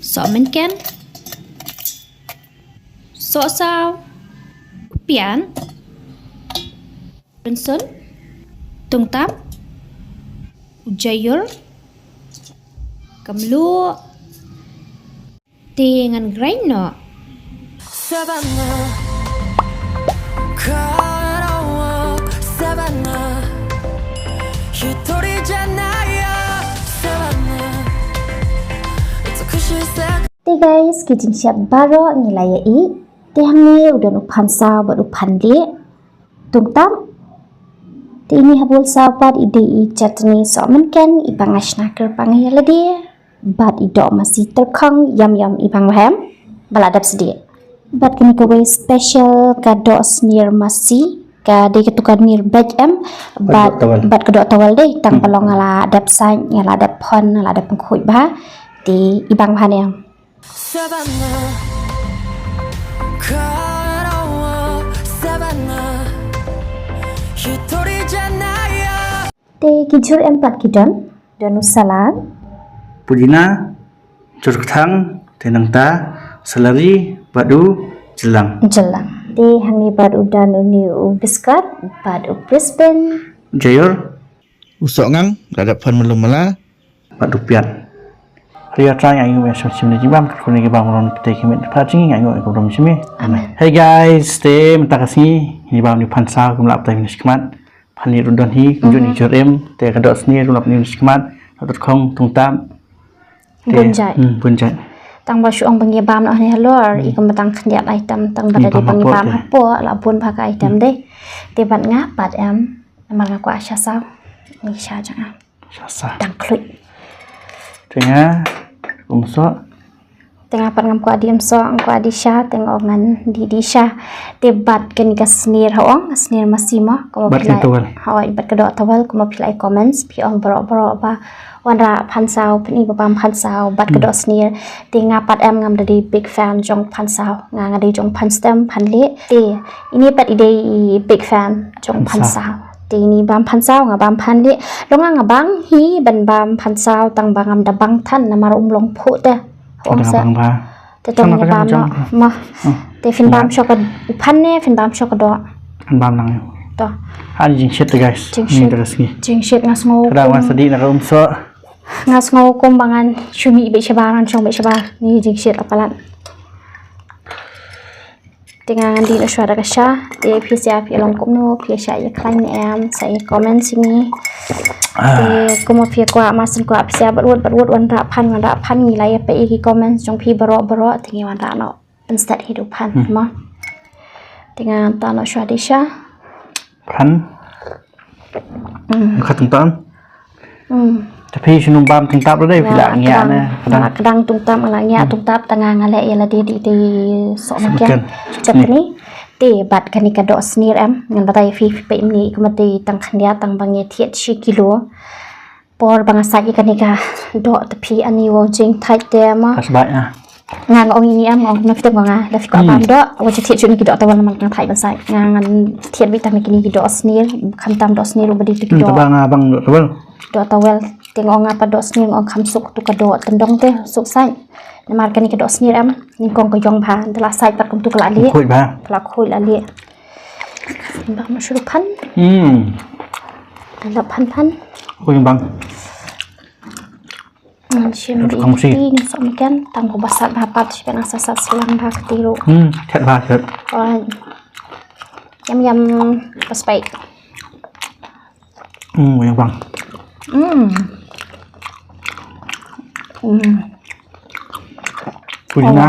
Sợ mình kén Sợ sao Biển Bên sân Tung táp Jayur Cầm lúa Tì ngan gray nọ Savannah, 걸어와 Savannah, 히토리잖아요 Savannah, it's a cushion set. Hey guys, kita siap baru ngilaya i. Teh ni udah upan sao buat upan dia. Tungtam. Teh ini habul sahabat ide i chutney so mungkin i pangas naker pangaya dia. Bat i dok masih terkang yam i pang ham. Baladap sedih. Bat kini kawai special kadok snir masih. Kade ketukan nir bej bat kedok tawal deh tang pelong ala adap sain ala adap pon ala adap pengkuy bah di ibang han yang Savannah, 걸어와 Savannah, 히토리잖아요. te kijur empat kidon dan usalan Pudina, curug thang, tenang ta, selari, badu, jelang. jelang te hangi bad udan uniu biskat bad u Brisbane Jayur, Usok ngang, ada pan melum mala. badu pian. Ria try ayu ya sini jibam, kuni ke bangun kita kimet pacing ayu ke belum sini. amen Hey guys, stay minta kasih. Ini bang di pansa kumlap tay finish kemat. Pani rudon hi, kunjung ni jurem, te kadok sini kumlap ni finish kemat. Atau kong tungtam. bunjai Bunjai. tang ba syuang pengibam noh ni halor i kam tang khndiat item tang bada di pengibam hapo la bun pakai item deh te bat ngapat em amal ngaku asya sao ni sya jangan Sasa. tang klut Tengah, umso. tengah pat ngam ko adiem so ngko adisha tengok ngan di sya te bat ken ka snir haong snir masimo ko Bat ken tawal. hawai bat kedok tawal ko pilai comments pi ong bro ba wanra pansau peni babam pansau bat kedok snir te ngapat em ngam dari big fan jong pansau ngadi jong panstem panle te ini pat ide big fan jong pansau te ini bam pansau ngabam panle longa ngabang hi ban bam pansau tang bangam da bang tan namar long phu te Ada bang ba. te tong ni bam no ma te fin bam shoka pan ne fin bam shoka do Kan bam lang yun. to Hari jing shit guys. Jing Ini shit. terus ni. jing shit ngas ngo Kadang masa di nak umso. ngas ngo kum bangan shumi be shabaran chong be shabar ni jing shit apalan dengan di suara kasha te pisia pi long kum no pi sha ya klain em sai comment sini te kuma pi kwa masun kwa pisia barut wan ra pan ni lai pe i comment jong pi baro tingi wan ra no instead hidup pan ma dengan tano suara disha Kan. Kat tungtam. Tapi sinum bam tungtap ada pila ngia na. Kadang kadang tungtap alangnya tungtap tengah ngale ya di sok Sebutkan. makan cep ni te bat kani kadok snir em ngan batai fi pe ni kumati tang khania tang bangi thiet shi kilo por bang sa ki kani ka do tapi ani wong jing thai te ma kas baik na. ngang ong ini am ong na fitem nga la fi ko bam do wa thiet chun ki do tawal man tang thai ban sai ngan thiet vitamin kini ki do snir kham tam do snir ubadi ki do Tabang abang tebal. do tawel tengok ngapa do snir ong kham suk tu ka do tendong te suk sai namar kani ka do snir am ni kong ko yong bha dala sai pat kum tu kala li Kuit ba. kala khoi la li bang ma shuru pan la pan Kuit bang. shim di Kong si. ni so mikan tang ko basat ba pat shi kana sasat selang ba ketiru Chat ba chat. yam pas baik Kuit bang. Pudina.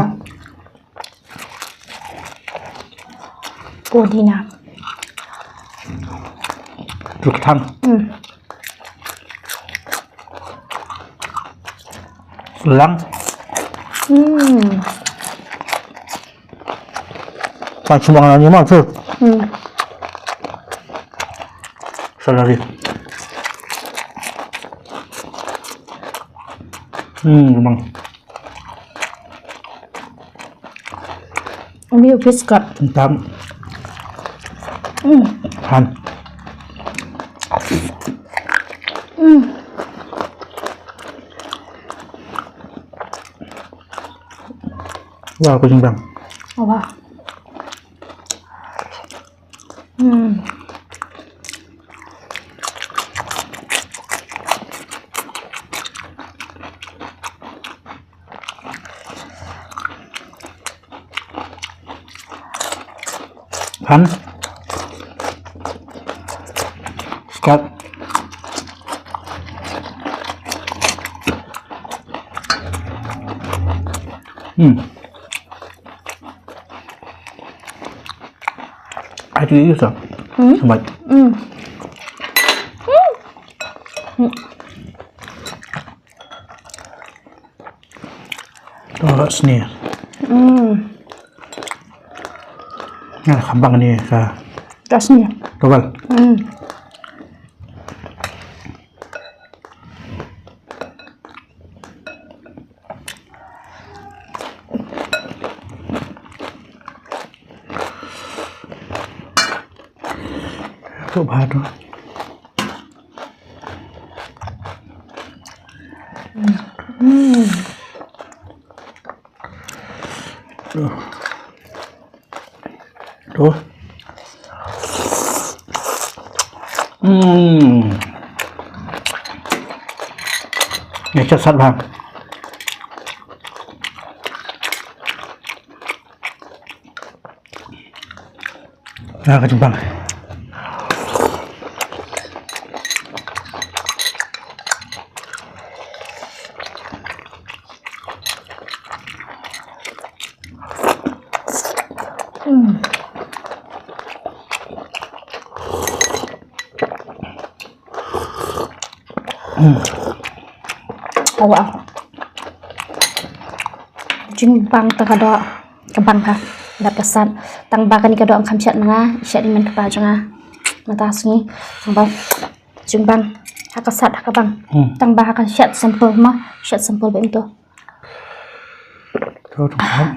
Pudina Curug thang. Selang. Pas sumbang ni mah tu. Selari. Bang. ini biskuit Tungtam. Kan. Wow, kucing bang. Oh, wow. Pan. Skat. Aduh itu sah. Sampai. Oh, seni. Nah, kambang ni ka. Rasanya. Tobal. Tuh baru. Tuh. Nghe chất sắt vàng. Cái chúng bằng. Oh, wow. Jimbang terkadang kebang kah? Dah pesan tang bakan kadang kam syat nga syat dimen kepa janga mata asni tang bang jimbang hakasat hakabang tang bah akan syat sampel mah syat sampel bento. Tuh kan.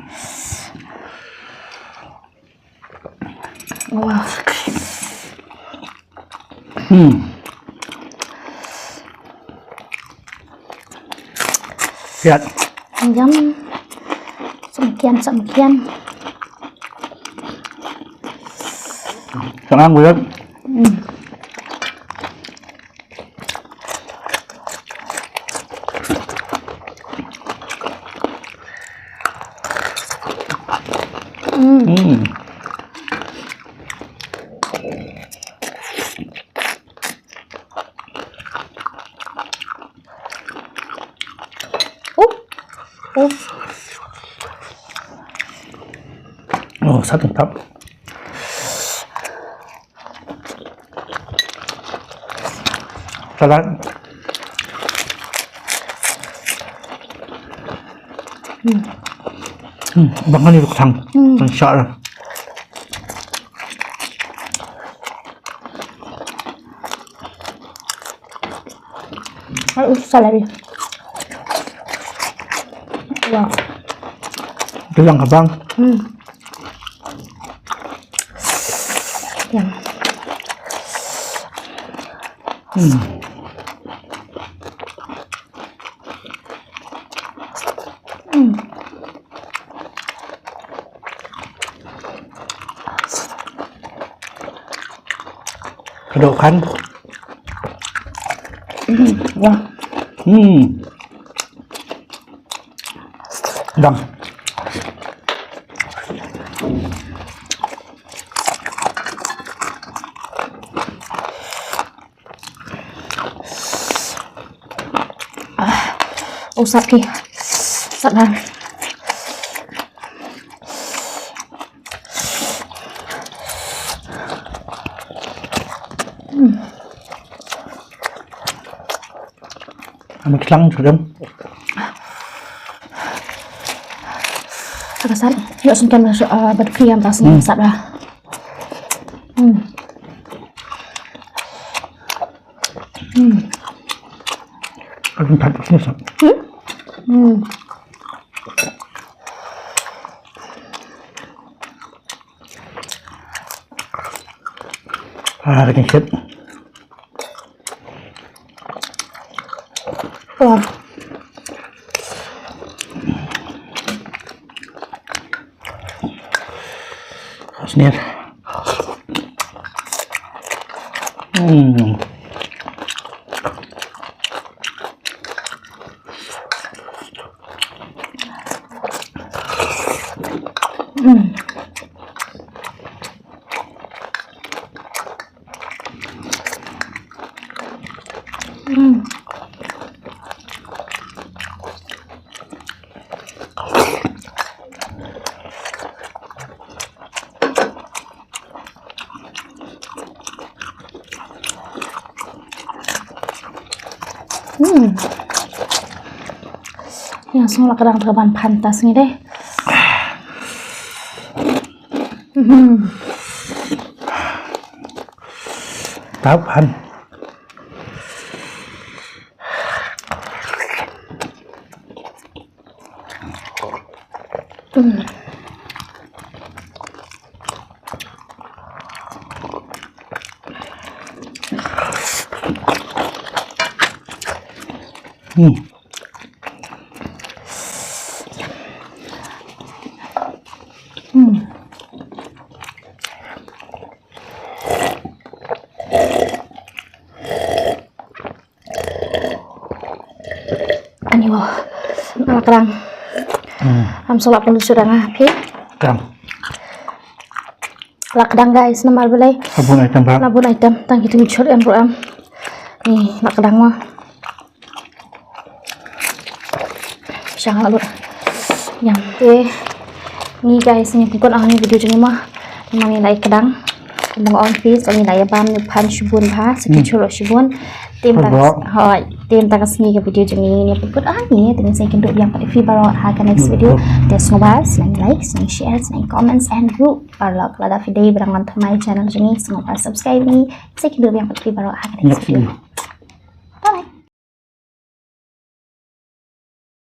Wow. Lihat. Jam semakian. Sekarang gue lihat. Oh, satu tap. Salad. Bang ni luk thang shot lah. Salad. Wow. Itu yang abang. Yang. Kedok kan? Wah. Dang. Usap ki. Sadar. Ambil kelang sudah. Hakasat. Yuk sungkan berkriam pas ni sadar. Aku tak tahu sah. Lagi set. Wah. senior. Yang semua kadang terban pantas ni deh. Tahan. Ani wah, ala kadang. Am solak perlu sudah ngapi. Kam. Ala kadang guys, nama belai. Sabun item pak. Nabun item, tang kita ngicur em bro am. Nih, ala kadang mah. Jangan lalu. Yang ni guys, ni pukul ni video jadi mah. Mami lai kadang. Mong on please, ani lai bam ni pan shibun ha, sekicur shibun. Tim takas ni ke video jadi ni pukul ni. Dengan saya kenduk yang pada video ha next video. There's no bus, and likes, and shares, and comments, and group. Kalau ada video berangan my channel jadi, semua subscribe ni. Saya kenduk yang pada video ha next video.